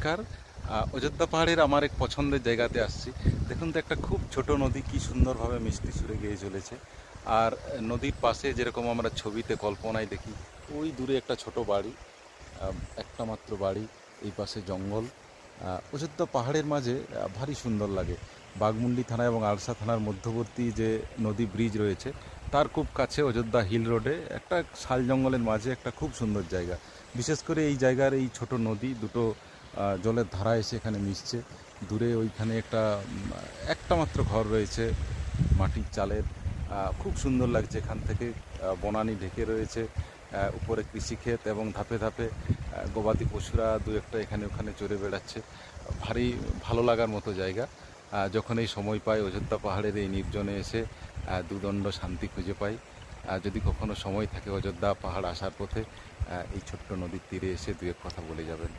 নমস্কার। অযোধ্যা পাহাড়ের আমার এক পছন্দের জায়গাতে আসছি। দেখুন তো, একটা খুব ছোট নদী কি সুন্দরভাবে মিষ্টি সুরে গেয়ে চলেছে। আর নদীর পাশে যেরকম আমরা ছবিতে কল্পনায় দেখি, ওই দূরে একটা ছোট বাড়ি, একটা মাত্র বাড়ি, এই পাশে জঙ্গল। অযোধ্যা পাহাড়ের মাঝে ভারী সুন্দর লাগে। বাঘমুন্ডি থানা এবং আরসা থানার মধ্যবর্তী যে নদী ব্রিজ রয়েছে, তার খুব কাছে অযোধ্যা হিল রোডে একটা শাল জঙ্গলের মাঝে একটা খুব সুন্দর জায়গা। বিশেষ করে এই জায়গার এই ছোট নদী দুটো জলের ধারা এসে এখানে মিশছে। দূরে ওইখানে একটা মাত্র ঘর রয়েছে মাটির চালের। খুব সুন্দর লাগছে এখান থেকে। বনানী ঢেকে রয়েছে, উপরে কৃষিক্ষেত এবং ধাপে ধাপে গবাদি পশুরা দু একটা এখানে ওখানে চড়ে বেড়াচ্ছে। ভারী ভালো লাগার মতো জায়গা। যখন এই সময় পাই অযোধ্যা পাহাড়ের এই নির্জনে এসে দুদণ্ড শান্তি খুঁজে পাই। যদি কখনো সময় থাকে অযোধ্যা পাহাড় আসার পথে এই ছোট্ট নদীর তীরে এসে দু এক কথা বলে যাবেন।